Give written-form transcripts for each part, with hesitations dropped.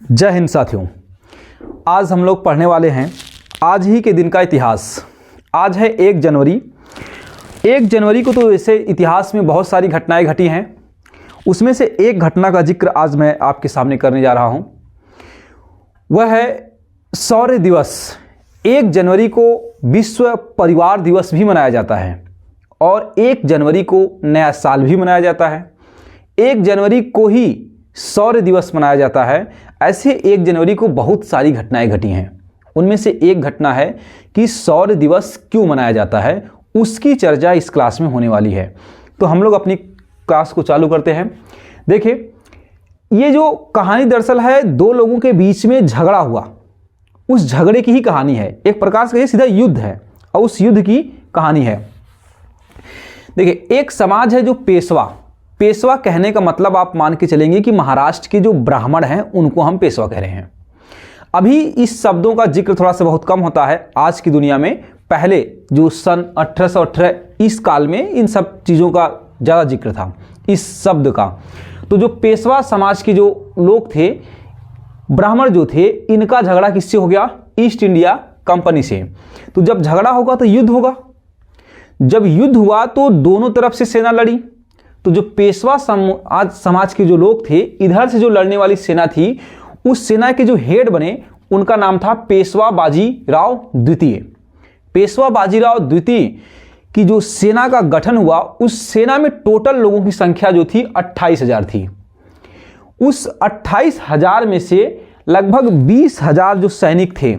जय हिंद साथियों। आज हम लोग पढ़ने वाले हैं आज ही के दिन का इतिहास। आज है 1 जनवरी। 1 जनवरी को तो वैसे इतिहास में बहुत सारी घटनाएं घटी हैं, उसमें से एक घटना का जिक्र आज मैं आपके सामने करने जा रहा हूं। वह है शौर्य दिवस। 1 जनवरी को विश्व परिवार दिवस भी मनाया जाता है और 1 जनवरी को नया साल भी मनाया जाता है। 1 जनवरी को ही शौर्य दिवस मनाया जाता है। ऐसे 1 जनवरी को बहुत सारी घटनाएं घटी हैं। उनमें से एक घटना है कि शौर्य दिवस क्यों मनाया जाता है, उसकी चर्चा इस क्लास में होने वाली है। तो हम लोग अपनी क्लास को चालू करते हैं। देखिए, ये जो कहानी दरअसल है 2 लोगों के बीच में झगड़ा हुआ, उस झगड़े की ही कहानी है। एक प्रकार से सीधा युद्ध है और उस युद्ध की कहानी है। देखिए, एक समाज है जो पेशवा कहने का मतलब आप मान के चलेंगे कि महाराष्ट्र के जो ब्राह्मण हैं उनको हम पेशवा कह रहे हैं। अभी इस शब्दों का जिक्र थोड़ा सा बहुत कम होता है आज की दुनिया में। पहले जो सन 1818 इस काल में इन सब चीज़ों का ज़्यादा जिक्र था, इस शब्द का। तो जो पेशवा समाज के जो लोग थे, ब्राह्मण जो थे, इनका झगड़ा किससे हो गया? ईस्ट इंडिया कंपनी से। तो जब झगड़ा होगा तो युद्ध होगा। जब युद्ध हुआ तो दोनों तरफ से सेना लड़ी। तो जो पेशवा समाज के जो लोग थे, इधर से जो लड़ने वाली सेना थी, उस सेना के जो हेड बने उनका नाम था पेशवा बाजीराव द्वितीय। पेशवा बाजीराव द्वितीय की जो सेना का गठन हुआ, उस सेना में टोटल लोगों की संख्या जो थी 28,000 थी। उस 28,000 में से लगभग 20,000 जो सैनिक थे,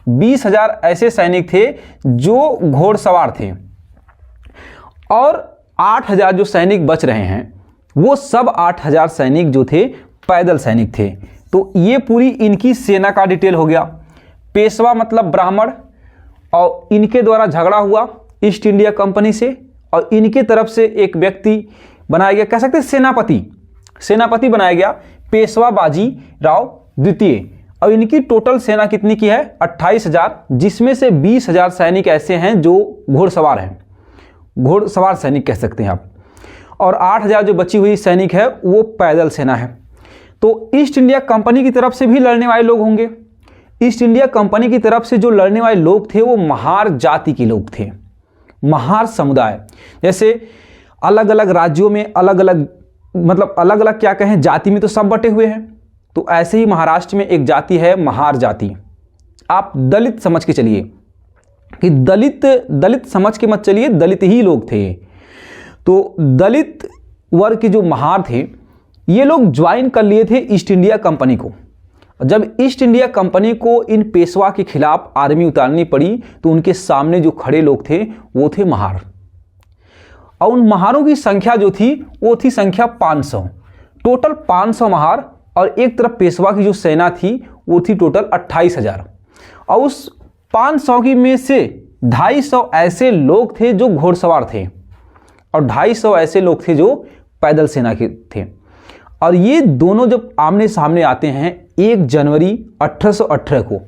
20,000 ऐसे सैनिक थे जो घोड़सवार थे और 8,000 जो सैनिक बच रहे हैं, वो सब 8,000 सैनिक जो थे पैदल सैनिक थे। तो ये पूरी इनकी सेना का डिटेल हो गया। पेशवा मतलब ब्राह्मण, और इनके द्वारा झगड़ा हुआ ईस्ट इंडिया कंपनी से, और इनके तरफ से एक व्यक्ति बनाया गया, कह सकते हैं सेनापति बनाया गया, पेशवा बाजीराव द्वितीय। और इनकी टोटल सेना कितनी की है? 28,000, जिसमें से 20,000 सैनिक ऐसे हैं जो घोड़सवार हैं, घोड़सवार सैनिक कह सकते हैं आप, और 8,000 जो बची हुई सैनिक है वो पैदल सेना है। तो ईस्ट इंडिया कंपनी की तरफ से भी लड़ने वाले लोग होंगे। ईस्ट इंडिया कंपनी की तरफ से जो लड़ने वाले लोग थे वो महार जाति के लोग थे, महार समुदाय। जैसे अलग अलग राज्यों में अलग अलग क्या कहें, जाति में तो सब बटे हुए हैं। तो ऐसे ही महाराष्ट्र में एक जाति है महार जाति। आप दलित समझ के चलिए कि दलित समझ के मत चलिए, दलित ही लोग थे। तो दलित वर्ग के जो महार थे, ये लोग ज्वाइन कर लिए थे ईस्ट इंडिया कंपनी को। जब ईस्ट इंडिया कंपनी को इन पेशवा के खिलाफ आर्मी उतारनी पड़ी तो उनके सामने जो खड़े लोग थे वो थे महार, और उन महारों की संख्या जो थी वो थी संख्या 500, टोटल 500 महार। और एक तरफ पेशवा की जो सेना थी वो थी टोटल 28,000, और उस 500 की में से 250 ऐसे लोग थे जो घोड़सवार थे और 250 ऐसे लोग थे जो पैदल सेना के थे। और ये दोनों जब आमने सामने आते हैं 1 जनवरी 1818 को,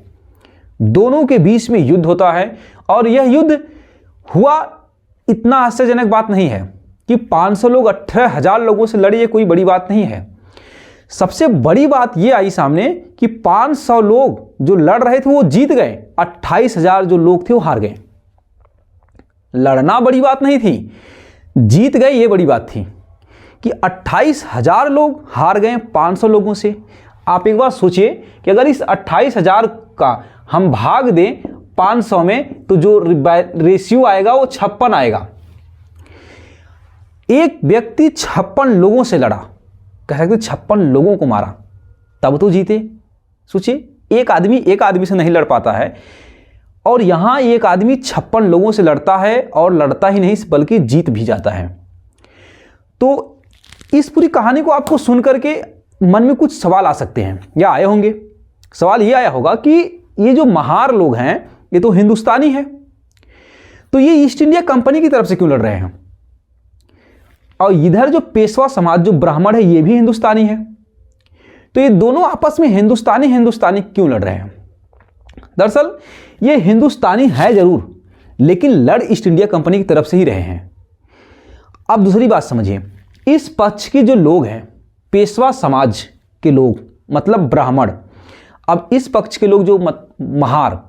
दोनों के बीच में युद्ध होता है। और यह युद्ध हुआ, इतना आश्चर्यजनक बात नहीं है कि 500 लोग 18,000 लोगों से लड़े, ये कोई बड़ी बात नहीं है। सबसे बड़ी बात ये आई सामने कि 500 लोग जो लड़ रहे थे वो जीत गए, 28,000 जो लोग थे वो हार गए। लड़ना बड़ी बात नहीं थी, जीत गए ये बड़ी बात थी कि 28,000 लोग हार गए 500 लोगों से। आप एक बार सोचिए कि अगर इस 28,000 का हम भाग दें 500 में तो जो रेशियो आएगा वो 56 आएगा। एक व्यक्ति 56 लोगों से लड़ा, कह सकते 56 लोगों को मारा, तब तो जीते। सोचिए, एक आदमी से नहीं लड़ पाता है, और यहां एक आदमी 56 लोगों से लड़ता है, और लड़ता ही नहीं बल्कि जीत भी जाता है। तो इस पूरी कहानी को आपको सुन करके मन में कुछ सवाल आ सकते हैं या आए होंगे। सवाल ये आया होगा कि ये जो महार लोग हैं ये तो हिंदुस्तानी है, तो ये ईस्ट इंडिया कंपनी की तरफ से क्यों लड़ रहे हैं? और इधर जो पेशवा समाज जो ब्राह्मण है ये भी हिंदुस्तानी है, तो ये दोनों आपस में हिंदुस्तानी क्यों लड़ रहे हैं? दरअसल ये हिंदुस्तानी है जरूर, लेकिन लड़ ईस्ट इंडिया कंपनी की तरफ से ही रहे हैं। अब दूसरी बात समझिए, इस पक्ष के जो लोग हैं, पेशवा समाज के लोग, मतलब ब्राह्मण। अब इस पक्ष के लोग जो महार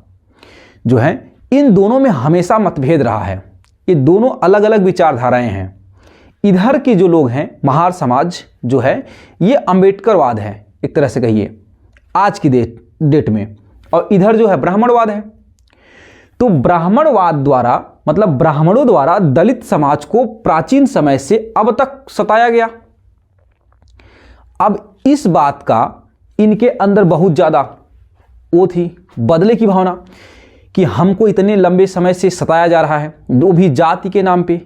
जो हैं, इन दोनों में हमेशा मतभेद रहा है। ये दोनों अलग अलग विचारधाराएं हैं। इधर के जो लोग हैं, महार समाज जो है, ये अंबेडकरवाद है एक तरह से कहिए आज की डेट में, और इधर जो है ब्राह्मणवाद है। तो ब्राह्मणवाद द्वारा मतलब ब्राह्मणों द्वारा दलित समाज को प्राचीन समय से अब तक सताया गया। अब इस बात का इनके अंदर बहुत ज़्यादा वो थी, बदले की भावना, कि हमको इतने लंबे समय से सताया जा रहा है, वो भी जाति के नाम पे।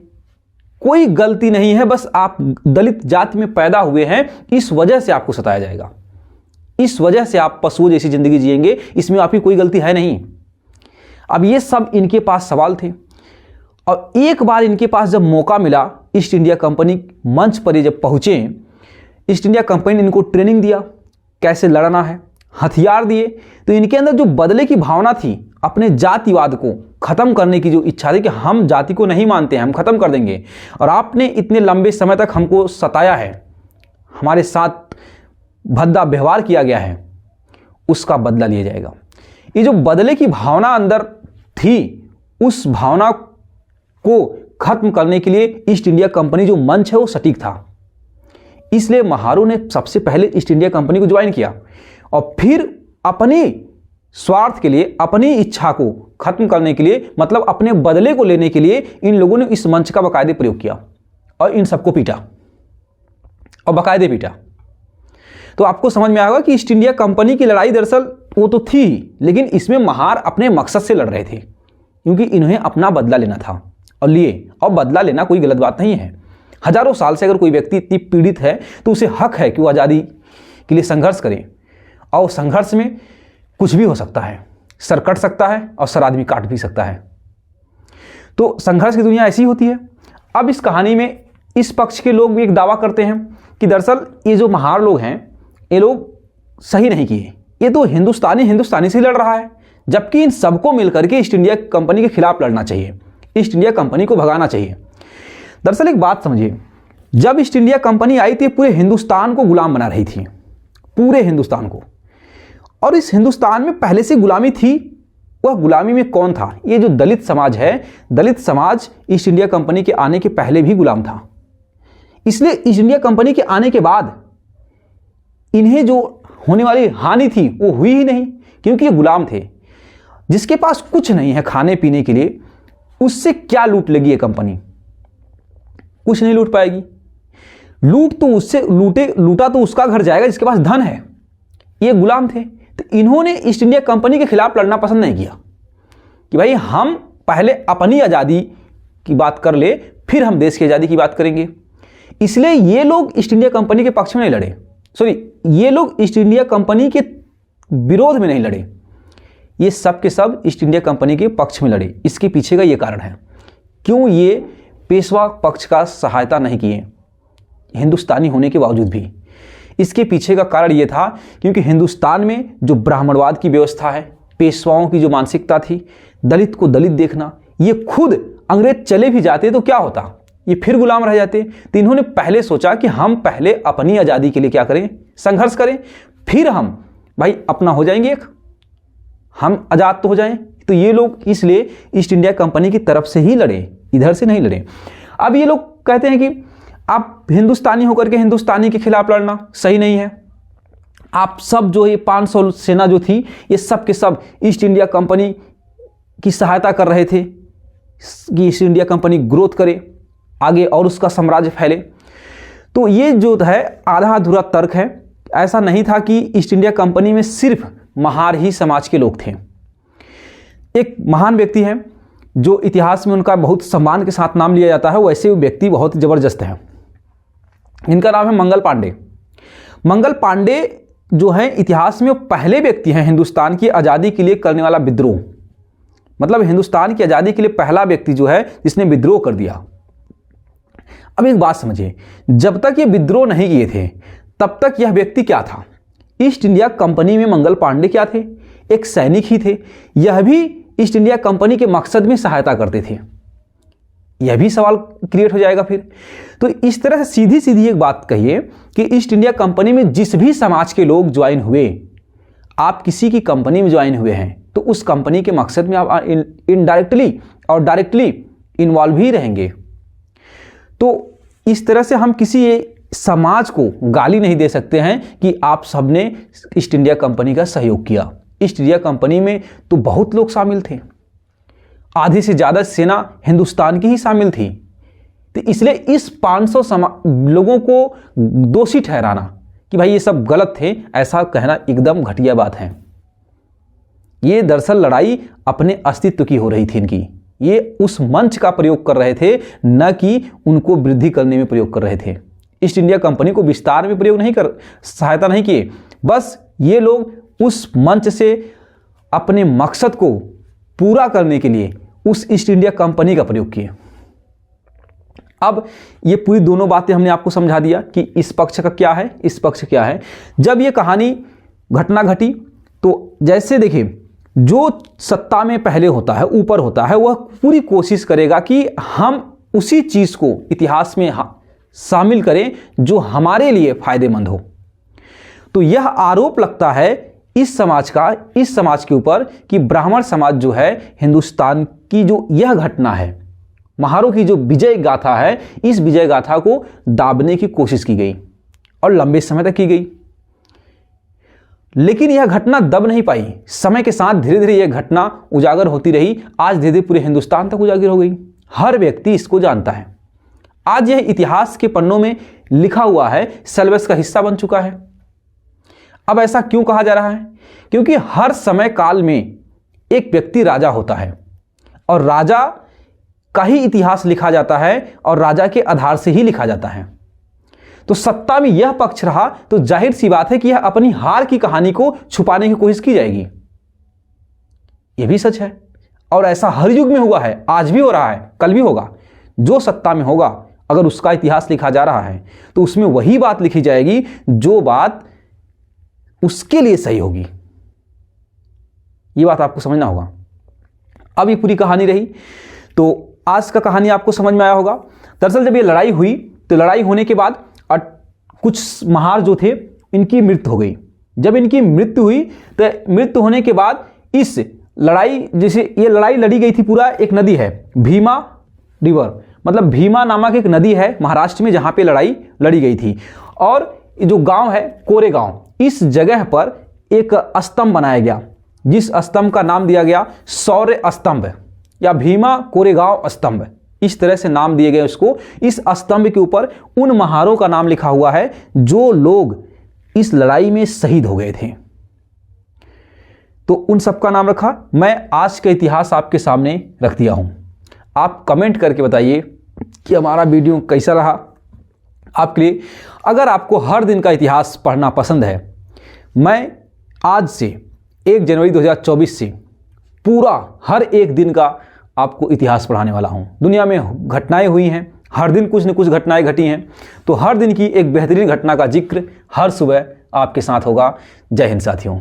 कोई गलती नहीं है, बस आप दलित जाति में पैदा हुए हैं, इस वजह से आपको सताया जाएगा, इस वजह से आप पशुओं जैसी जिंदगी जिएंगे, इसमें आपकी कोई गलती है नहीं। अब ये सब इनके पास सवाल थे, और एक बार इनके पास जब मौका मिला, ईस्ट इंडिया कंपनी मंच पर जब पहुँचे, ईस्ट इंडिया कंपनी ने इनको ट्रेनिंग दिया कैसे लड़ना है, हथियार दिए, तो इनके अंदर जो बदले की भावना थी, अपने जातिवाद को खत्म करने की जो इच्छा थी कि हम जाति को नहीं मानते हैं, हम खत्म कर देंगे, और आपने इतने लंबे समय तक हमको सताया है, हमारे साथ भद्दा व्यवहार किया गया है, उसका बदला लिया जाएगा। ये जो बदले की भावना अंदर थी, उस भावना को खत्म करने के लिए ईस्ट इंडिया कंपनी जो मंच है वो सटीक था। इसलिए महारों ने सबसे पहले ईस्ट इंडिया कंपनी को ज्वाइन किया, और फिर अपने स्वार्थ के लिए, अपनी इच्छा को खत्म करने के लिए, मतलब अपने बदले को लेने के लिए, इन लोगों ने इस मंच का बाकायदे प्रयोग किया और इन सबको पीटा, और बाकायदे पीटा। तो आपको समझ में आएगा कि ईस्ट इंडिया कंपनी की लड़ाई दरअसल वो तो थी, लेकिन इसमें महार अपने मकसद से लड़ रहे थे, क्योंकि इन्हें अपना बदला लेना था, और लिए। और बदला लेना कोई गलत बात नहीं है। हजारों साल से अगर कोई व्यक्ति इतनी पीड़ित है तो उसे हक है कि वो आज़ादी के लिए संघर्ष करे, और संघर्ष में कुछ भी हो सकता है, सर कट सकता है और सर आदमी काट भी सकता है। तो संघर्ष की दुनिया ऐसी होती है। अब इस कहानी में इस पक्ष के लोग भी एक दावा करते हैं कि दरअसल ये जो महार लोग हैं, ये लोग सही नहीं किए, ये तो हिंदुस्तानी से लड़ रहा है, जबकि इन सबको मिलकर के ईस्ट इंडिया कंपनी के खिलाफ लड़ना चाहिए, ईस्ट इंडिया कंपनी को भगाना चाहिए। दरअसल एक बात समझिए, जब ईस्ट इंडिया कंपनी आई थी, पूरे हिंदुस्तान को गुलाम बना रही थी, पूरे हिंदुस्तान को। और इस हिंदुस्तान में पहले से गुलामी थी। वह गुलामी में कौन था? ये जो दलित समाज है, दलित समाज ईस्ट इंडिया कंपनी के आने के पहले भी गुलाम था। इसलिए ईस्ट इंडिया कंपनी के आने के बाद इन्हें जो होने वाली हानि थी वो हुई ही नहीं, क्योंकि ये गुलाम थे। जिसके पास कुछ नहीं है खाने पीने के लिए, उससे क्या लूट लेगी ये कंपनी? कुछ नहीं लूट पाएगी। लूट तो उससे लूटा तो उसका घर जाएगा जिसके पास धन है। ये गुलाम थे, तो इन्होंने ईस्ट इंडिया कंपनी के खिलाफ लड़ना पसंद नहीं किया कि भाई हम पहले अपनी आज़ादी की बात कर ले, फिर हम देश की आज़ादी की बात करेंगे। इसलिए ये लोग ईस्ट इंडिया कंपनी के पक्ष में नहीं लड़े, ये लोग ईस्ट इंडिया कंपनी के विरोध में नहीं लड़े, ये सब के सब ईस्ट इंडिया कंपनी के पक्ष में लड़े। इसके पीछे का ये कारण है, क्यों ये पेशवा पक्ष का सहायता नहीं किए हिंदुस्तानी होने के बावजूद भी। इसके पीछे का कारण ये था क्योंकि हिंदुस्तान में जो ब्राह्मणवाद की व्यवस्था है, पेशवाओं की जो मानसिकता थी, दलित को दलित देखना, ये खुद अंग्रेज चले भी जाते तो क्या होता, ये फिर गुलाम रह जाते। तो इन्होंने पहले सोचा कि हम पहले अपनी आज़ादी के लिए क्या करें, संघर्ष करें, फिर हम भाई अपना हो जाएंगे, एक हम आज़ाद तो हो जाएं। तो ये लोग इसलिए ईस्ट इंडिया कंपनी की तरफ से ही लड़े, इधर से नहीं लड़े। अब ये लोग कहते हैं कि आप हिंदुस्तानी होकर के हिंदुस्तानी के खिलाफ लड़ना सही नहीं है। आप सब जो ये 500 सेना जो थी, ये सब के सब ईस्ट इंडिया कंपनी की सहायता कर रहे थे कि ईस्ट इंडिया कंपनी ग्रोथ करे आगे और उसका साम्राज्य फैले। तो ये जो है आधा अधूरा तर्क है। ऐसा नहीं था कि ईस्ट इंडिया कंपनी में सिर्फ महार ही समाज के लोग थे। एक महान व्यक्ति हैं जो इतिहास में उनका बहुत सम्मान के साथ नाम लिया जाता है, वैसे व्यक्ति बहुत ज़बरदस्त हैं। इनका नाम है मंगल पांडे। मंगल पांडे जो हैं इतिहास में पहले व्यक्ति हैं हिंदुस्तान की आज़ादी के लिए करने वाला विद्रोह, मतलब हिंदुस्तान की आज़ादी के लिए पहला व्यक्ति जो है जिसने विद्रोह कर दिया। अब एक बात समझिए, जब तक ये विद्रोह नहीं किए थे तब तक यह व्यक्ति क्या था? ईस्ट इंडिया कंपनी में मंगल पांडे क्या थे? एक सैनिक ही थे। यह भी ईस्ट इंडिया कंपनी के मकसद में सहायता करते थे। यह भी सवाल क्रिएट हो जाएगा फिर। तो इस तरह से सीधी सीधी एक बात कहिए कि ईस्ट इंडिया कंपनी में जिस भी समाज के लोग ज्वाइन हुए, आप किसी की कंपनी में ज्वाइन हुए हैं तो उस कंपनी के मकसद में आप इनडायरेक्टली और डायरेक्टली इन्वॉल्व ही रहेंगे। तो इस तरह से हम किसी समाज को गाली नहीं दे सकते हैं कि आप सबने ईस्ट इंडिया कंपनी का सहयोग किया। ईस्ट इंडिया कंपनी में तो बहुत लोग शामिल थे, आधे से ज़्यादा सेना हिंदुस्तान की ही शामिल थी। तो इसलिए इस 500 लोगों को दोषी ठहराना कि भाई ये सब गलत थे, ऐसा कहना एकदम घटिया बात है। ये दरअसल लड़ाई अपने अस्तित्व की हो रही थी इनकी। ये उस मंच का प्रयोग कर रहे थे, न कि उनको वृद्धि करने में प्रयोग कर रहे थे। ईस्ट इंडिया कंपनी को विस्तार में प्रयोग नहीं कर सहायता नहीं किए, बस ये लोग उस मंच से अपने मकसद को पूरा करने के लिए उस ईस्ट इंडिया कंपनी का प्रयोग किए। अब ये पूरी दोनों बातें हमने आपको समझा दिया कि इस पक्ष का क्या है, इस पक्ष क्या है। जब ये कहानी घटना घटी तो जैसे देखिए, जो सत्ता में पहले होता है, ऊपर होता है, वह पूरी कोशिश करेगा कि हम उसी चीज़ को इतिहास में शामिल करें जो हमारे लिए फायदेमंद हो। तो यह आरोप लगता है इस समाज के ऊपर कि ब्राह्मण समाज जो है, हिंदुस्तान की जो यह घटना है, महारों की जो विजय गाथा है, इस विजय गाथा को दाबने की कोशिश की गई और लंबे समय तक की गई। लेकिन यह घटना दब नहीं पाई। समय के साथ धीरे धीरे यह घटना उजागर होती रही। आज धीरे धीरे पूरे हिंदुस्तान तक उजागर हो गई, हर व्यक्ति इसको जानता है। आज यह इतिहास के पन्नों में लिखा हुआ है, सिलेबस का हिस्सा बन चुका है। अब ऐसा क्यों कहा जा रहा है? क्योंकि हर समय काल में एक व्यक्ति राजा होता है और राजा का ही इतिहास लिखा जाता है और राजा के आधार से ही लिखा जाता है। तो सत्ता में यह पक्ष रहा तो जाहिर सी बात है कि यह अपनी हार की कहानी को छुपाने की कोशिश की जाएगी। यह भी सच है और ऐसा हर युग में हुआ है, आज भी हो रहा है, कल भी होगा। जो सत्ता में होगा, अगर उसका इतिहास लिखा जा रहा है तो उसमें वही बात लिखी जाएगी जो बात उसके लिए सही होगी। ये बात आपको समझना होगा। अब ये पूरी कहानी रही, तो आज का कहानी आपको समझ में आया होगा। दरअसल जब ये लड़ाई हुई तो लड़ाई होने के बाद कुछ महार जो थे, इनकी मृत्यु हो गई। जब इनकी मृत्यु हुई तो मृत्यु होने के बाद इस लड़ाई, जैसे ये लड़ाई लड़ी गई थी, पूरा एक नदी है भीमा रिवर, मतलब भीमा नामक एक नदी है महाराष्ट्र में, जहाँ पे लड़ाई लड़ी गई थी। और जो गांव है कोरेगांव, इस जगह पर एक स्तंभ बनाया गया, जिस स्तंभ का नाम दिया गया शौर्य स्तंभ या भीमा कोरेगांव स्तंभ। इस तरह से नाम दिए गए उसको। इस स्तंभ के ऊपर उन महारों का नाम लिखा हुआ है जो लोग इस लड़ाई में शहीद हो गए थे। तो उन सबका नाम रखा। मैं आज का इतिहास आपके सामने रख दिया हूं। आप कमेंट करके बताइए कि हमारा वीडियो कैसा रहा आपके लिए। अगर आपको हर दिन का इतिहास पढ़ना पसंद है, मैं आज से 1 जनवरी 2024 से पूरा हर एक दिन का आपको इतिहास पढ़ाने वाला हूं। दुनिया में घटनाएं हुई हैं, हर दिन कुछ न कुछ घटनाएं घटी हैं, तो हर दिन की एक बेहतरीन घटना का जिक्र हर सुबह आपके साथ होगा। जय हिंद साथियों।